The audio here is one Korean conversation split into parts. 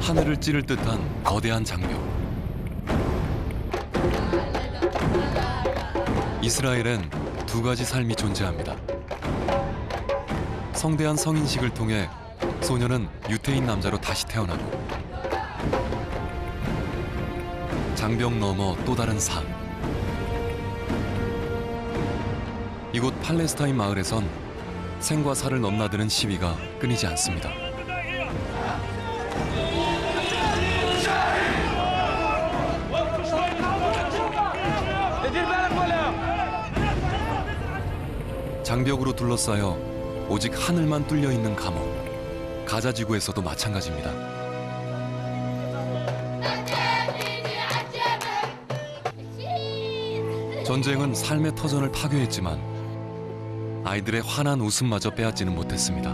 하늘을 찌를 듯한 거대한 장벽. 이스라엘엔 두 가지 삶이 존재합니다. 성대한 성인식을 통해 소녀는 유태인 남자로 다시 태어나고, 장벽 너머 또 다른 삶. 이곳 팔레스타인 마을에선 생과 사를 넘나드는 시위가 끊이지 않습니다. 장벽으로 둘러싸여 오직 하늘만 뚫려 있는 감옥. 가자 지구에서도 마찬가지입니다. 전쟁은 삶의 터전을 파괴했지만 아이들의 환한 웃음마저 빼앗지는 못했습니다.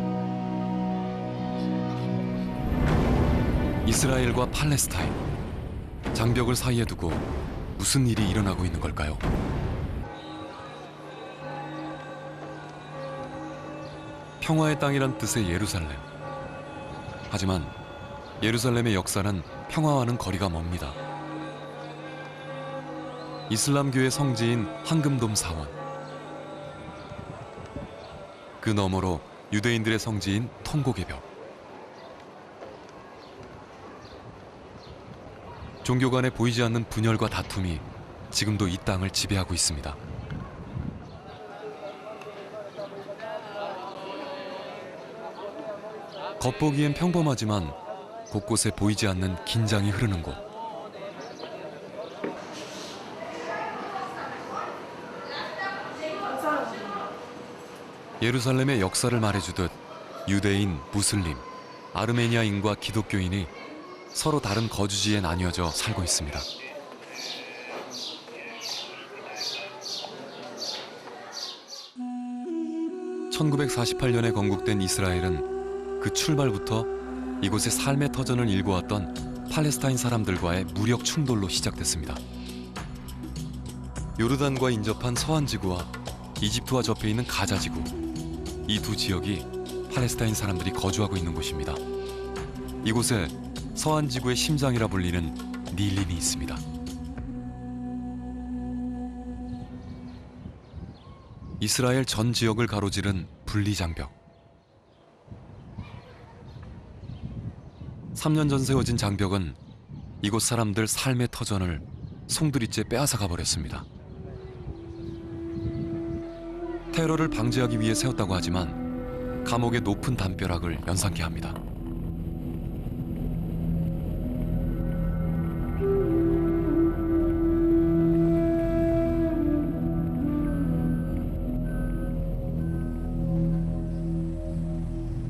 이스라엘과 팔레스타인, 장벽을 사이에 두고 무슨 일이 일어나고 있는 걸까요? 평화의 땅이란 뜻의 예루살렘. 하지만 예루살렘의 역사는 평화와는 거리가 멉니다. 이슬람교의 성지인 황금돔 사원, 그 너머로 유대인들의 성지인 통곡의 벽. 종교 간에 보이지 않는 분열과 다툼이 지금도 이 땅을 지배하고 있습니다. 겉보기엔 평범하지만 곳곳에 보이지 않는 긴장이 흐르는 곳. 예루살렘의 역사를 말해주듯 유대인, 무슬림, 아르메니아인과 기독교인이 서로 다른 거주지에 나뉘어져 살고 있습니다. (1948년에) 건국된 이스라엘은 그 출발부터 이곳의 삶의 터전을 일궈왔던 팔레스타인 사람들과의 무력 충돌로 시작됐습니다. 요르단과 인접한 서한 지구와 이집트와 접해 있는 가자 지구, 이 두 지역이 팔레스타인 사람들이 거주하고 있는 곳입니다. 이곳에 서한 지구의 심장이라 불리는 닐린이 있습니다. 이스라엘 전 지역을 가로지른 분리장벽. 3년 전 세워진 장벽은 이곳 사람들 삶의 터전을 송두리째 빼앗아가 버렸습니다. 테러를 방지하기 위해 세웠다고 하지만 감옥의 높은 담벼락을 연상케 합니다.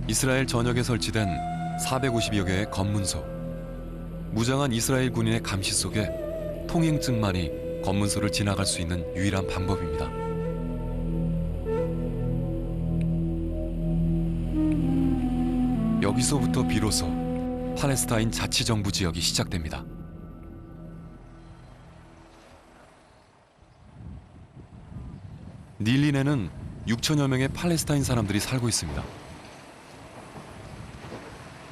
이스라엘 전역에 설치된 450여 개의 검문소. 무장한 이스라엘 군인의 감시 속에 통행증만이 검문소를 지나갈 수 있는 유일한 방법입니다. 여기서부터 비로소 팔레스타인 자치정부 지역이 시작됩니다. 닐린에는 6천여 명의 팔레스타인 사람들이 살고 있습니다.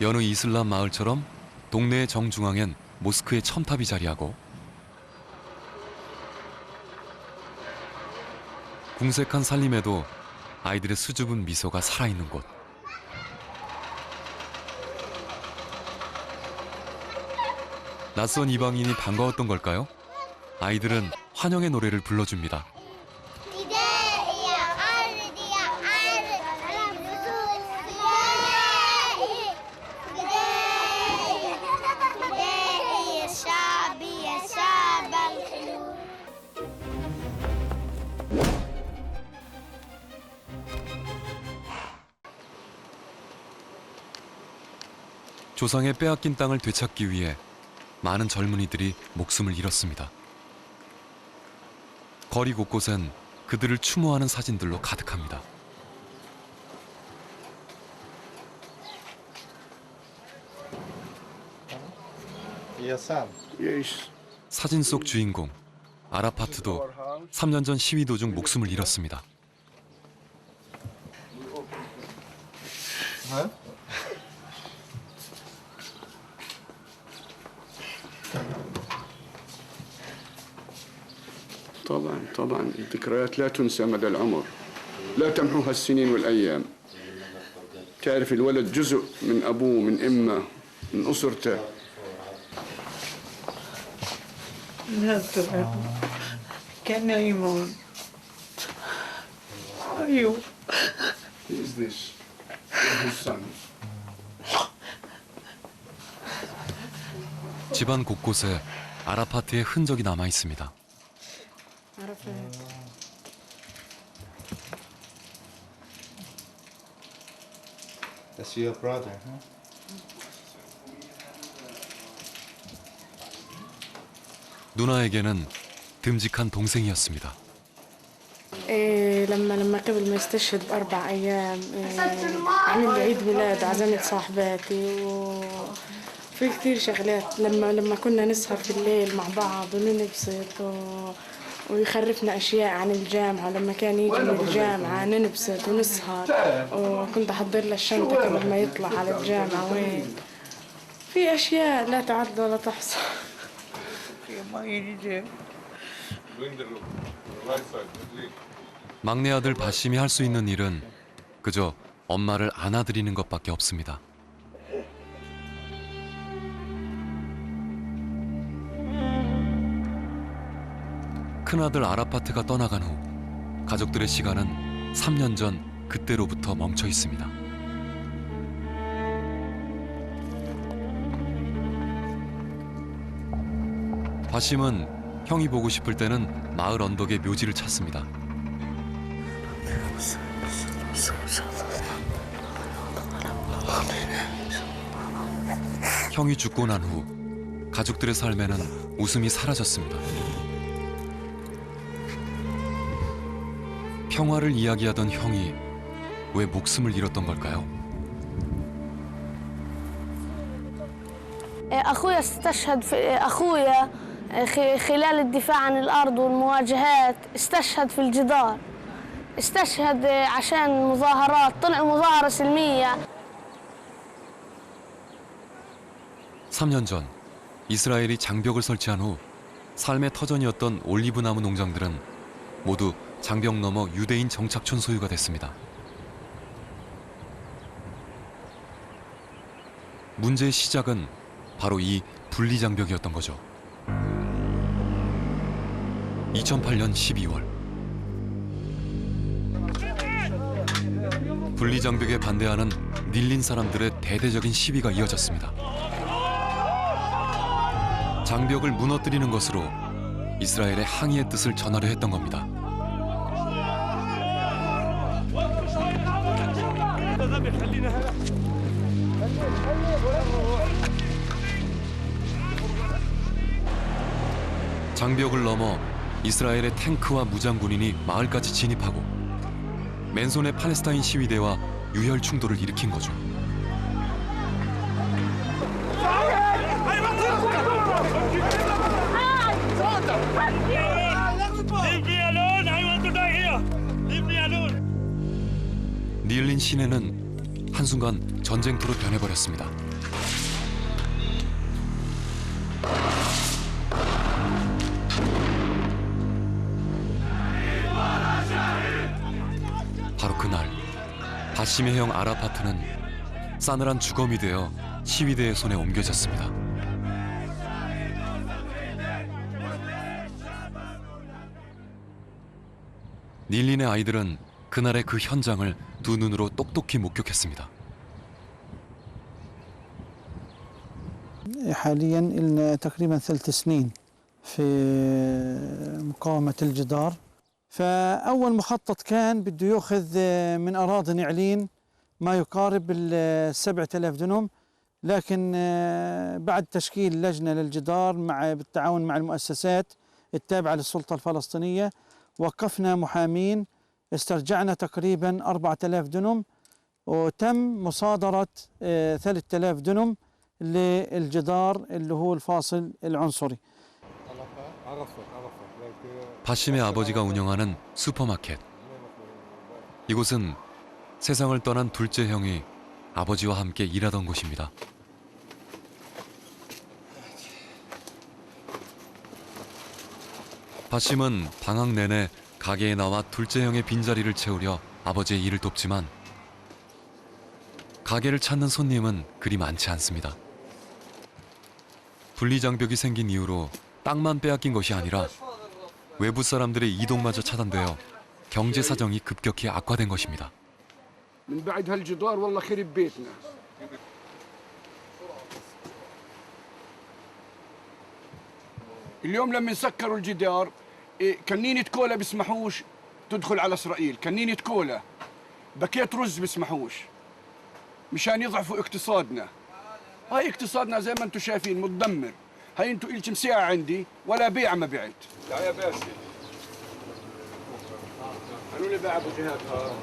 여느 이슬람 마을처럼 동네의 정중앙엔 모스크의 첨탑이 자리하고, 궁색한 살림에도 아이들의 수줍은 미소가 살아있는 곳. 낯선 이방인이 반가웠던 걸까요? 아이들은 환영의 노래를 불러줍니다. 조상의 빼앗긴 땅을 되찾기 위해 많은 젊은이들이 목숨을 잃었습니다. 거리 곳곳엔 그들을 추모하는 사진들로 가득합니다. 사진 속 주인공 아라파트도 3년 전 시위 도중 목숨을 잃었습니다. طبعا طبعا الذكريات لا تنسى مدى العمر لا تمحوها السنين والأيام تعرف الولد جزء من أبوه من أمه من أسرته كان يمون أيوه Is this his son? 집안 곳곳에 아라파트의 흔적이 남아 있습니다. That's your brother, huh? 누나에게는 듬직한 동생이었습니다. لما قبل ما يستشهد بأربع أيام عمل لي عيد ميلاد عزمت صاحباتي وفي كثير شغلات لما كنا نسهر في الليل مع بعض وننبسط ويخرفنا أشياء عن الجامعة لما كان يجي من الجامعة ننبسط ونسهر وكنت أحضر له الشنطة قبل ما يطلع على الجامعة وين في أشياء لا تعد ولا تحصى. 막내 아들 바심이 할 수 있는 일은 그저 엄마를 안아드리는 것밖에 없습니다. 큰아들 아라파트가 떠나간 후 가족들의 시간은 3년 전 그때로부터 멈춰 있습니다. 바심은 형이 보고 싶을 때는 마을 언덕의 묘지를 찾습니다. 형이 죽고 난 후 가족들의 삶에는 웃음이 사라졌습니다. 평화를 이야기하던 형이 왜 목숨을 잃었던 걸까요? أخويا استشهد في أخويا خلال الدفاع عن الأرض والمواجهات استشهد في الجدار استشهد عشان مظاهرات طلع مظاهرة سلمية 3년 전 이스라엘이 장벽을 설치한 후 삶의 터전이었던 올리브 나무 농장들은 모두 장벽 너머 유대인 정착촌 소유가 됐습니다. 문제의 시작은 바로 이 분리장벽이었던 거죠. 2008년 12월 분리장벽에 반대하는 닐린 사람들의 대대적인 시위가 이어졌습니다. 장벽을 무너뜨리는 것으로 이스라엘의 항의의 뜻을 전하려 했던 겁니다. 장벽을 넘어 이스라엘의 탱크와 무장군인이 마을까지 진입하고 맨손의 팔레스타인 시위대와 유혈 충돌을 일으킨 거죠. 닐린 시내는 한순간 전쟁터로 변해버렸습니다. 바로 그날 바심의 형 아라파트는 싸늘한 주검이 되어 시위대의 손에 옮겨졌습니다. 닐린의 아이들은 그날의 그 현장을 두 눈으로 똑똑히 목격했습니다. حاليا لنا تقريبا 3 سنين في مقاومة الجدار فأول مخطط كان بده يأخذ من أراضي نعلين ما يقارب 7,000 دنم لكن بعد تشكيل لجنة للجدار بالتعاون مع المؤسسات التابعة للسلطة الفلسطينية وقفنا محامين استرجعنا تقريبا 4,000 دنم وتم مصادرة 3,000 دنم للجدار اللي هو الفاصل العنصري. 바심의 아버지가 운영하는 슈퍼마켓. 이곳은 세상을 떠난 둘째 형이 아버지와 함께 일하던 곳입니다. 바심은 방학 내내 가게에 나와 둘째 형의 빈자리를 채우려 아버지의 일을 돕지만 가게를 찾는 손님은 그리 많지 않습니다. 분리장벽이 생긴 이후로 땅만 빼앗긴 것이 아니라 외부 사람들의 이동마저 차단되어 경제 사정이 급격히 악화된 것입니다. من بعد هالجدار والله خرب بيتنا. اليوم لما سكروا الجدار كنينة كولا بيسمحوش تدخل على اسرائيل، كنينة كولا باكيت رز بيسمحوش مشان يضعفوا اقتصادنا. هاي اقتصادنا زي ما انتم شايفين متدمر. هاي انتم إلكم ساعة عندي ولا بيع ما بعت. لا يا باسل. أنو اللي باع أبو جهاد هذا؟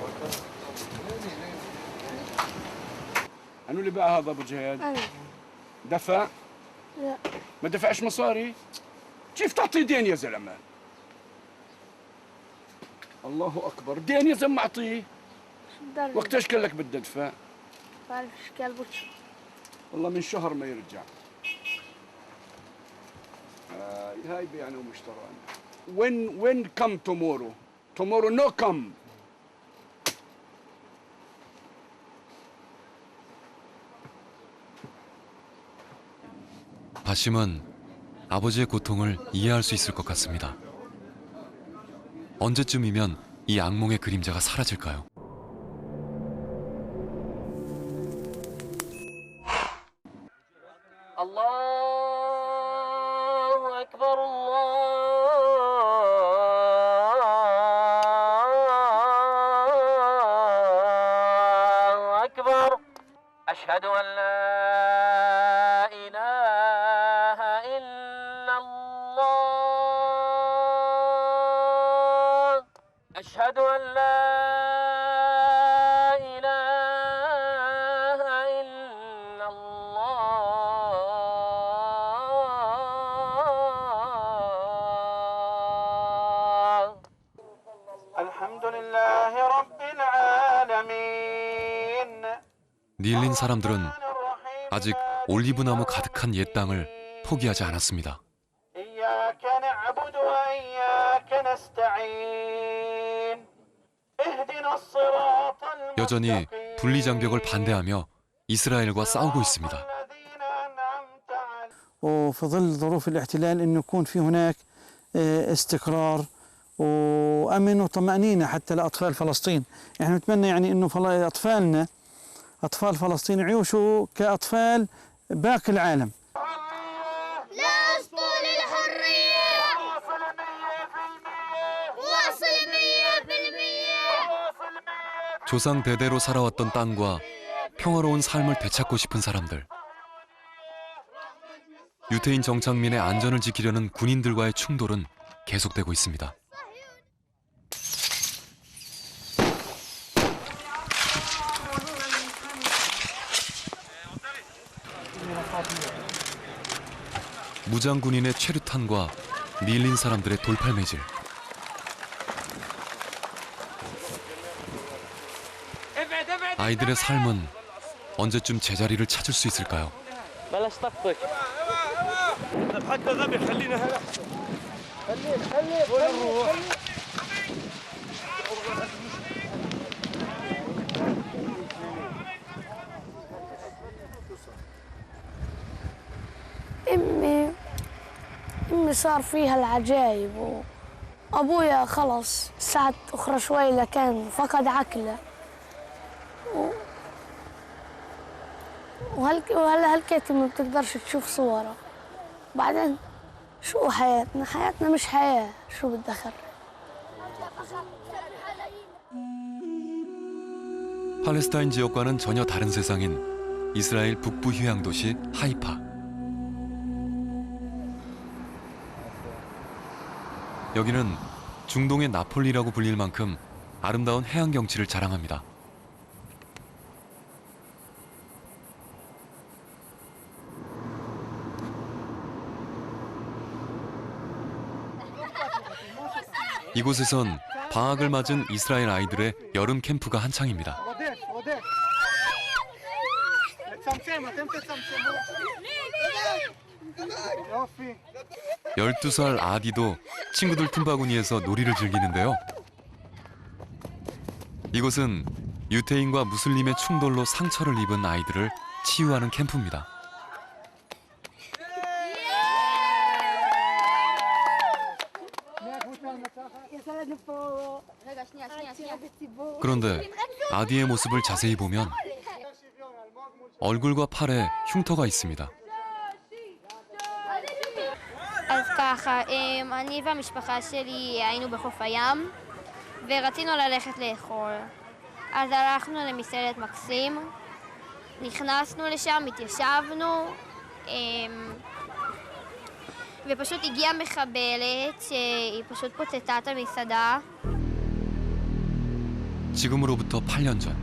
أنو اللي باع هذا أبو جهاد؟ أنا. دفع؟ لا. ما دفعش مصاري؟ كيف تعطي دين يا زلمة؟ الله أكبر، دين يا زلمة أعطيه. وقتاش كان لك بدي أدفع؟ بعرف ايش قال بوش. والله من شهر ما يرجع. هاي بيعنا ومشترانا. When come tomorrow? Tomorrow no come. 바심은 아버지의 고통을 이해할 수 있을 것 같습니다. 언제쯤이면 이 악몽의 그림자가 사라질까요? الله أكبر الله أكبر أشهد أن لا إله إلا الله أشهد أن لا إله إلا الله الحمد لله رب العالمين. 닐린 사람들은 아직 올리브나무 가득한 옛 땅을 포기하지 않았습니다. إياك نعبد وإياك نستعين. اهدنا الصراط 여전히 المستقيم. 분리장벽을 반대하며 이스라엘과 싸우고 있습니다. الذين أنعمت عليهم. وفي ظل ظروف الاحتلال انه يكون في هناك استقرار وامن وطمأنينة حتى لاطفال فلسطين. احنا نتمنى يعني انه اطفالنا اطفال فلسطين يعيشوا كاطفال باقي العالم. لا أسطول الحرية واصل 100%. 조상 대대로 살아왔던 땅과 평화로운 삶을 되찾고 싶은 사람들. 유태인 정착민의 안전을 지키려는 군인들과의 충돌은 계속되고 있습니다. 무장 군인의 최루탄과 밀린 사람들의 돌팔매질. 아이들의 삶은 언제쯤 제자리를 찾을 수 있을까요? بلاش طقطق حتى ذبح خلينا هلا أمي صار فيها العجايب وأبويا خلص ساعة أخرى شوي لكان فقد عقله وهلا هالكيتي ما بتقدرش تشوف صوره. بعدين شو حياتنا؟ حياتنا مش حياة، شو بتدخل؟ 팔레스타인 지역과는 전혀 다른 세상인 이스라엘 북부 휴양 도시 하이파. 여기는 중동의 나폴리라고 불릴 만큼 아름다운 해안 경치를 자랑합니다. 이곳에선 방학을 맞은 이스라엘 아이들의 여름 캠프가 한창입니다. לצמצם, אתם תצמצמו. יופי. 12살 아디도 친구들 틈바구니에서 놀이를 즐기는데요. 이곳은 유태인과 무슬림의 충돌로 상처를 입은 아이들을 치유하는 캠프입니다. 그런데 아디의 모습을 자세히 보면 얼굴과 팔에 흉터가 있습니다. אז ככה, אני והמשפחה שלי היינו בחוף הים ורצינו ללכת לאכול. אז הלכנו למסעדת מקסים, נכנסנו לשם, התיישבנו, ופשוט הגיעה מחבלת שהיא פשוט פוצצה את המסעדה. 지금으로부터 8년 전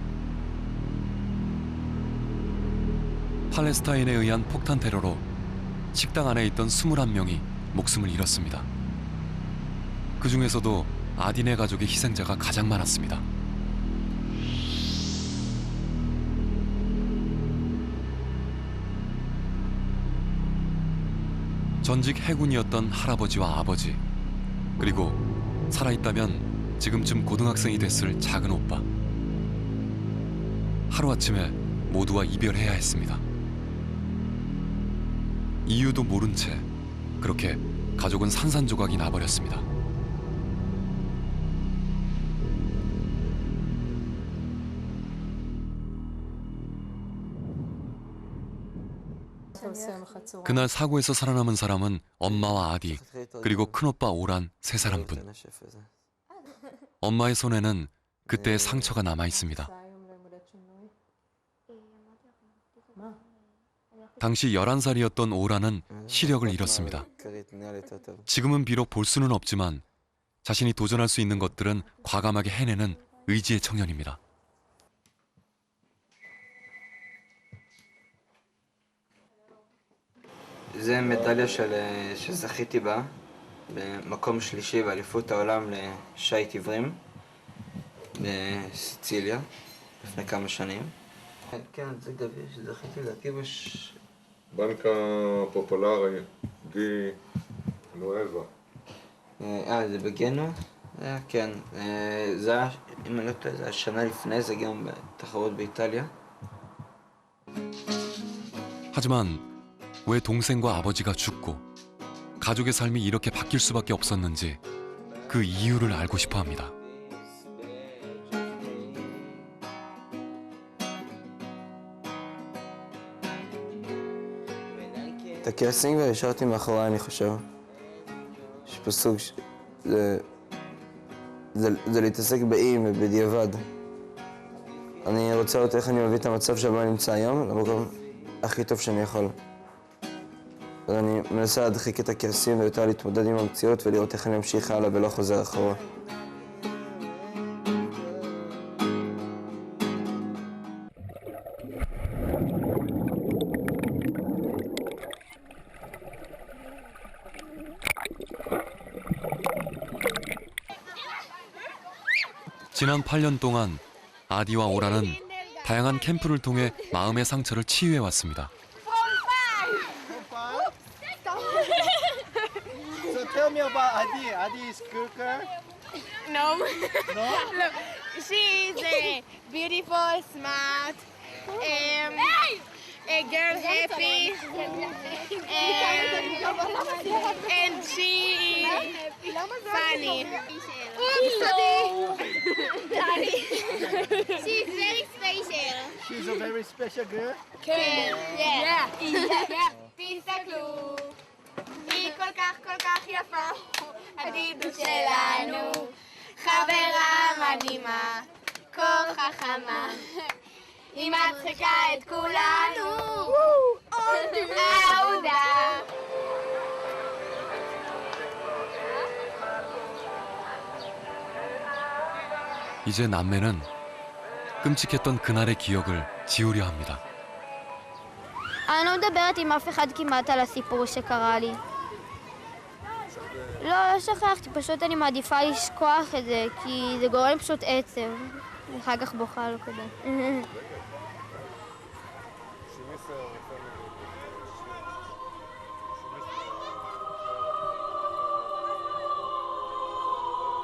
팔레스타인에 의한 폭탄 테러로 식당 안에 있던 21명이 목숨을 잃었습니다. 그 중에서도 아딘의 가족의 희생자가 가장 많았습니다. 전직 해군이었던 할아버지와 아버지, 그리고 살아있다면 지금쯤 고등학생이 됐을 작은 오빠. 하루아침에 모두와 이별해야 했습니다. 이유도 모른 채 그렇게 가족은 산산조각이 나버렸습니다. 그날 사고에서 살아남은 사람은 엄마와 아디, 그리고 큰오빠 오란 3사람뿐. 엄마의 손에는 그때의 상처가 남아 있습니다. 당시 11살이었던 오란은 시력을 잃었습니다. 지금은 비록 볼 수는 없지만 자신이 도전할 수 있는 것들은 과감하게 해내는 의지의 청년입니다. זה מדליה שזכיתי בה במקום שלישי באליפות העולם לשייט עיוורים בסיציליה לפני כמה שנים. כן, זה גביע שזכיתי לדעתי בנקה פופולרי די נואבה. זה בגנוע? זה היה, כן. זה היה, אם אני לא טועה, זה היה שנה לפני זה גם בתחרות באיטליה. 하지만 왜 동생과 아버지가 죽고 가족의 삶이 이렇게 바뀔 수밖에 없었는지 그 이유를 알고 싶어 합니다. את הכעסים כבר השארתי מאחוריי, אני חושב. יש פה סוג זה להתעסק באם ובדיעבד. אני רוצה לראות איך אני מביא את המצב שבו אני נמצא היום למקום הכי טוב שאני יכול. אני מנסה להדחיק את הכעסים ויותר להתמודד עם המציאות ולראות איך אני ממשיך הלאה ולא חוזר אחורה. 지난 8년 동안 아디와 오라는 다양한 캠프를 통해 마음의 상처를 치유해왔습니다. So tell me about Adi. Adi is good girl? No. No? Look, she is beautiful, smart, a girl happy, and she is funny. She's very special. She's a very special girl? Yeah. תסתכלו, היא כל כך יפה, עדידות שלנו, חברה מדהימה, כה חכמה, היא מצחיקה את כולנו, אהודה. 이제 남매는 끔찍했던 그날의 기억을 지우려 합니다. אני לא מדברת עם אף אחד כמעט על הסיפור שקרה לי. לא שכחתי, פשוט אני מעדיפה לשכוח את זה, כי זה גורם פשוט עצב. אחר כך בוכה לא כדאי.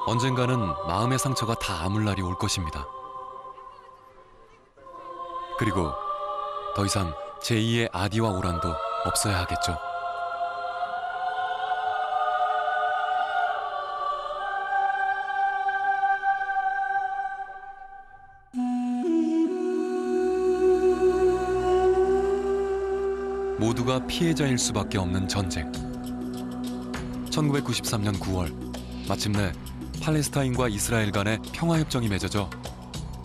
언젠가는 마음의 상처가 다 아물 날이 올 것입니다. 그리고 더 이상 제2의 아디와 오란도 없어야 하겠죠. 모두가 피해자일 수밖에 없는 전쟁. 1993년 9월 마침내 팔레스타인과 이스라엘 간의 평화협정이 맺어져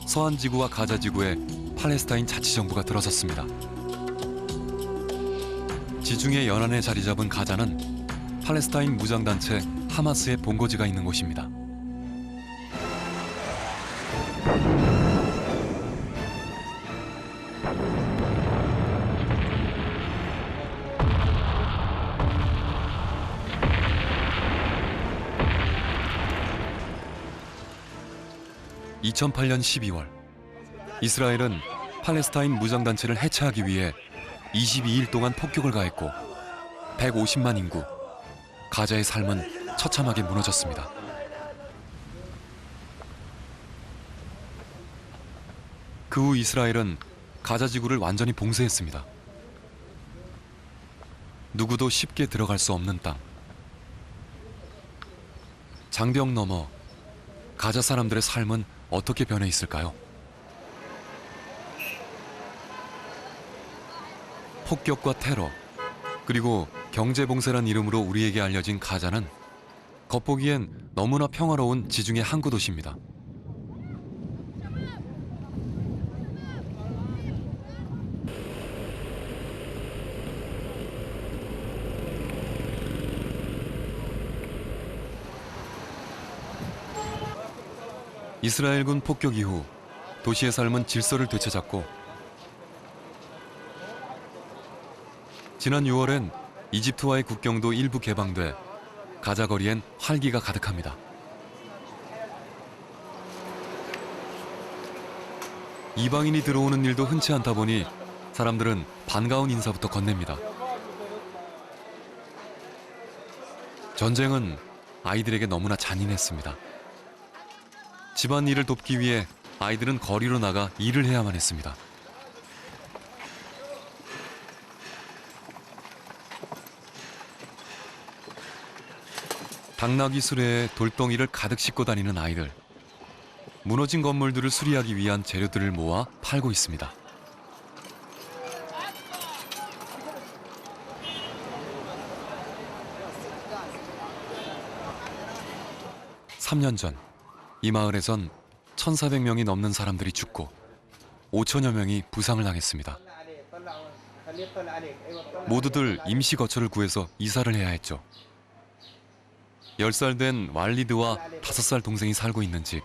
서한지구와 가자지구에 팔레스타인 자치정부가 들어섰습니다. 지중해 연안에 자리 잡은 가자는 팔레스타인 무장단체 하마스의 본거지가 있는 곳입니다. (2008년 12월) 이스라엘은 팔레스타인 무장단체를 해체하기 위해 22일 동안 폭격을 가했고 150만 인구, 가자의 삶은 처참하게 무너졌습니다. 그 후 이스라엘은 가자 지구를 완전히 봉쇄했습니다. 누구도 쉽게 들어갈 수 없는 땅. 장벽 너머 가자 사람들의 삶은 어떻게 변해 있을까요? 폭격과 테러, 그리고 경제봉쇄란 이름으로 우리에게 알려진 가자는 겉보기엔 너무나 평화로운 지중해 항구 도시입니다. 이스라엘군 폭격 이후 도시의 삶은 질서를 되찾았고 지난 6월엔 이집트와의 국경도 일부 개방돼 가자 거리엔 활기가 가득합니다. 이방인이 들어오는 일도 흔치 않다 보니 사람들은 반가운 인사부터 건넵니다. 전쟁은 아이들에게 너무나 잔인했습니다. 집안일을 돕기 위해 아이들은 거리로 나가 일을 해야만 했습니다. 당나귀 수레에 돌덩이를 가득 싣고 다니는 아이들. 무너진 건물들을 수리하기 위한 재료들을 모아 팔고 있습니다. (3년) 전 이 마을에선 1,400명이 넘는 사람들이 죽고 5천여 명이 부상을 당했습니다. 모두들 임시 거처를 구해서 이사를 해야 했죠. 10살 된 왈리드와 5살 동생이 살고 있는 집.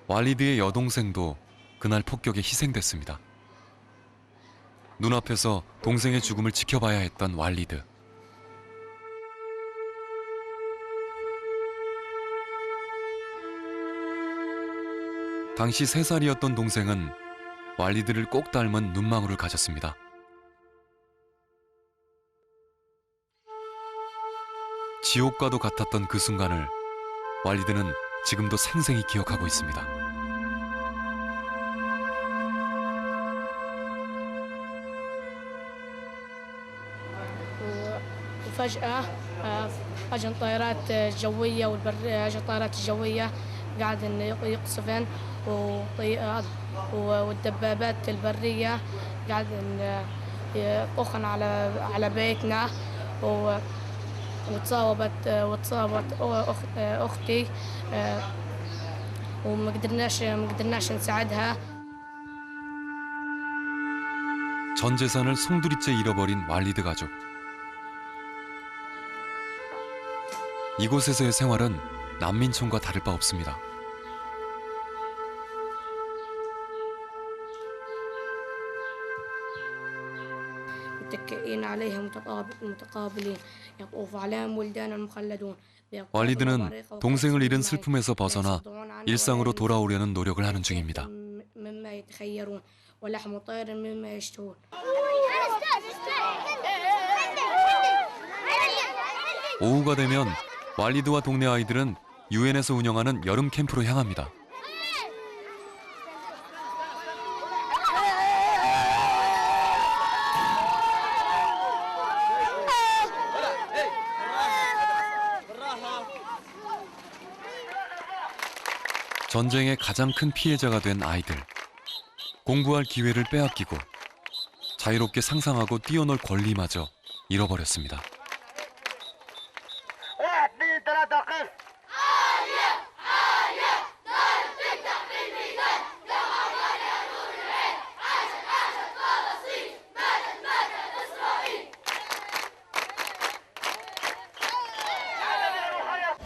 왈리드의 여동생도 그날 폭격에 희생됐습니다. 눈앞에서 동생의 죽음을 지켜봐야 했던 왈리드. 당시 3살이었던 동생은 왈리드를 꼭 닮은 눈망울을 가졌습니다. 지옥과도 같았던 그 순간을 왈리드는 지금도 생생히 기억하고 있습니다. وفجأة أجن طائرات جوية والبرية أجن طائرات الجوية قاعد يقصفن والدبابات البرية قاعد يطخن على بيتنا وتصابت أختي وما قدرناش نساعدها. 전 재산을 송두리째 잃어버린 왈리드 가족. 이곳에서의 생활은 난민촌과 다를 바 없습니다. متكئين عليها متقابلين يطوف عليهم ولدان المخلدون. 왈리드는 동생을 잃은 슬픔에서 벗어나 일상으로 돌아오려는 노력을 하는 중입니다. مما يتخيرون ولحم طير مما يشتهون. 오후가 되면 왈리드와 동네 아이들은 유엔에서 운영하는 여름 캠프로 향합니다. 전쟁의 가장 큰 피해자가 된 아이들. 공부할 기회를 빼앗기고 자유롭게 상상하고 뛰어놀 권리마저 잃어버렸습니다.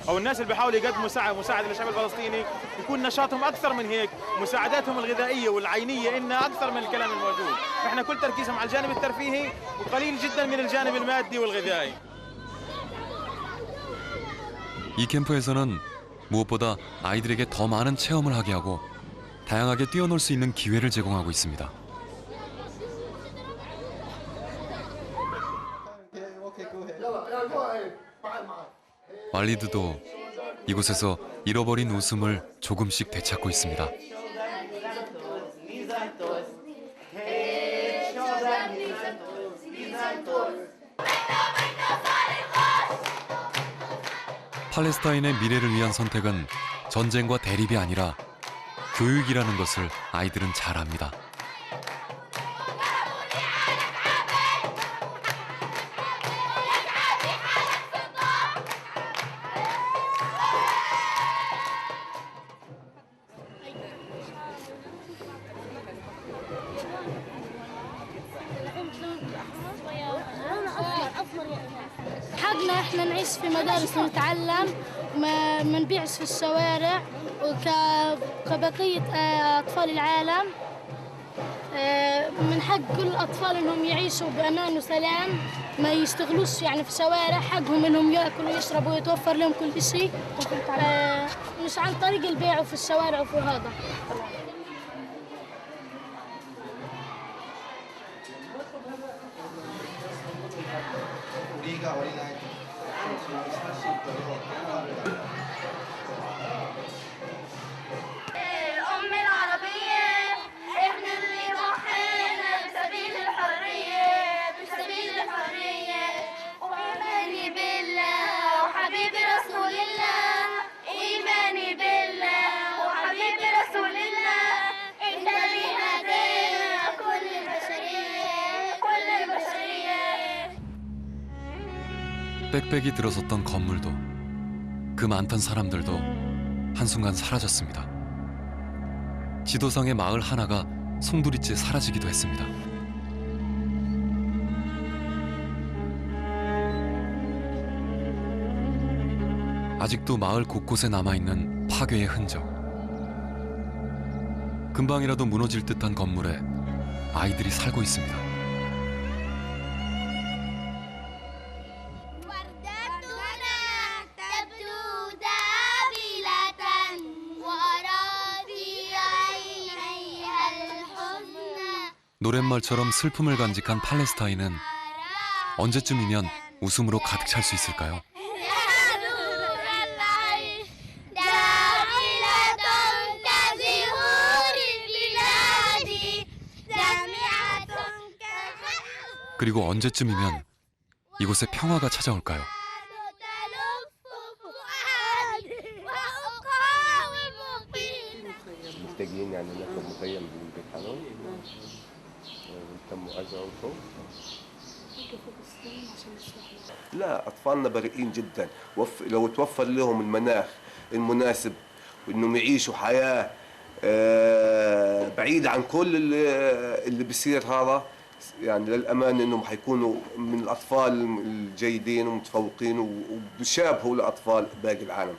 او الناس اللي بيحاولوا يقدموا مساعده للشعب الفلسطيني يكون نشاطهم اكثر من هيك، مساعداتهم الغذائيه والعينيه انها اكثر من الكلام الموجود، احنا كل تركيزهم على الجانب الترفيهي وقليل جدا من الجانب المادي والغذائي. 이 캠프에서는 무엇보다 아이들에게 더 많은 체험을 하게 하고 다양하게 뛰어놀 수 있는 기회를 제공하고 있습니다. 왈리드도 이곳에서 잃어버린 웃음을 조금씩 되찾고 있습니다. 팔레스타인의 미래를 위한 선택은 전쟁과 대립이 아니라 교육이라는 것을 아이들은 잘 압니다. حقنا احنا نعيش في مدارس ونتعلم ما نبيعش في الشوارع وكبقية أطفال العالم. من حق كل الأطفال إنهم يعيشوا بأمان وسلام، ما يشتغلوش يعني في الشوارع، حقهم إنهم يأكلوا ويشربوا ويتوفر لهم كل شيء، مش عن طريق البيع في الشوارع وفي هذا. أم العربية إحنا اللي ضحينا بسبيل الحرية بسبيل الحرية، وإيماني بالله وحبيبي رسول الله، إيماني بالله وحبيبي رسول الله، أنت اللي هدينا كل البشرية كل البشرية. 빽빽이 들어섰던 건물도 그 많던 사람들도 한순간 사라졌습니다. 지도상의 마을 하나가 송두리째 사라지기도 했습니다. 아직도 마을 곳곳에 남아있는 파괴의 흔적. 금방이라도 무너질 듯한 건물에 아이들이 살고 있습니다. 노랫말처럼 슬픔을 간직한 팔레스타인은 언제쯤이면 웃음으로 가득 찰 수 있을까요? 그리고 언제쯤이면 이곳에 평화가 찾아올까요? محتاجين يعني ناخد مخيم بالبيت حقهم ونتم أجرهم. لا أطفالنا بريئين جدا، لو توفر لهم المناخ المناسب وإنهم يعيشوا حياة بعيدة عن كل اللي بيصير هذا، يعني للأمان إنهم حيكونوا من الأطفال الجيدين ومتفوقين وبيشابهوا لأطفال باقي العالم.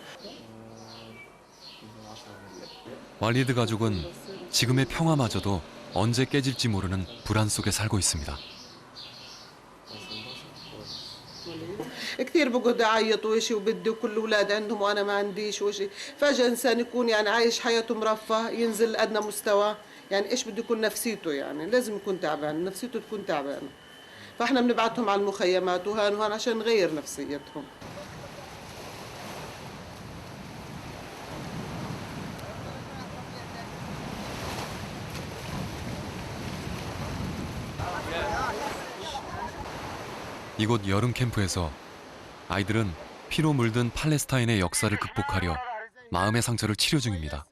왈리드 가족은 지금의 평화마저도 언제 깨질지 모르는 불안 속에 살고 있습니다. كثير بقعد اعيط وشي وبدي وكل الاولاد عندهم وانا ما عنديش وشي، فجاه انسان يكون يعني عايش حياته مرفه ينزل لادنى مستوى يعني إيش بده يكون نفسيته، يعني لازم يكون تعبان، نفسيته تكون تعبانة. فإحنا بنبعتهم على المخيمات وهان وهان عشان نغير نفسيتهم. 이곳 여름 캠프에서 아이들은 피로 물든 팔레스타인의 역사를 극복하려 마음의 상처를 치료 중입니다.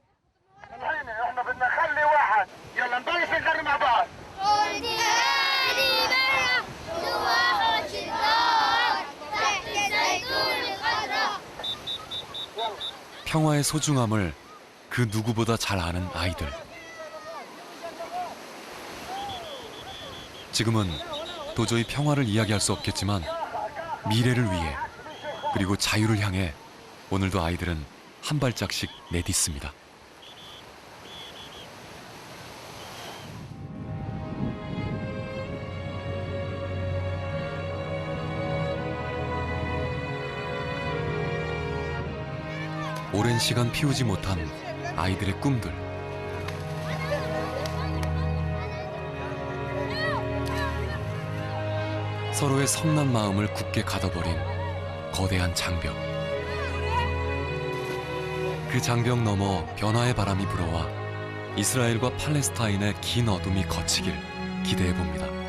평화의 소중함을 그 누구보다 잘 아는 아이들. 지금은 도저히 평화를 이야기할 수 없겠지만 미래를 위해 그리고 자유를 향해 오늘도 아이들은 한 발짝씩 내딛습니다. 오랜 시간 피우지 못한 아이들의 꿈들. 서로의 성난 마음을 굳게 가둬버린 거대한 장벽. 그 장벽 너머 변화의 바람이 불어와 이스라엘과 팔레스타인의 긴 어둠이 걷히길 기대해 봅니다.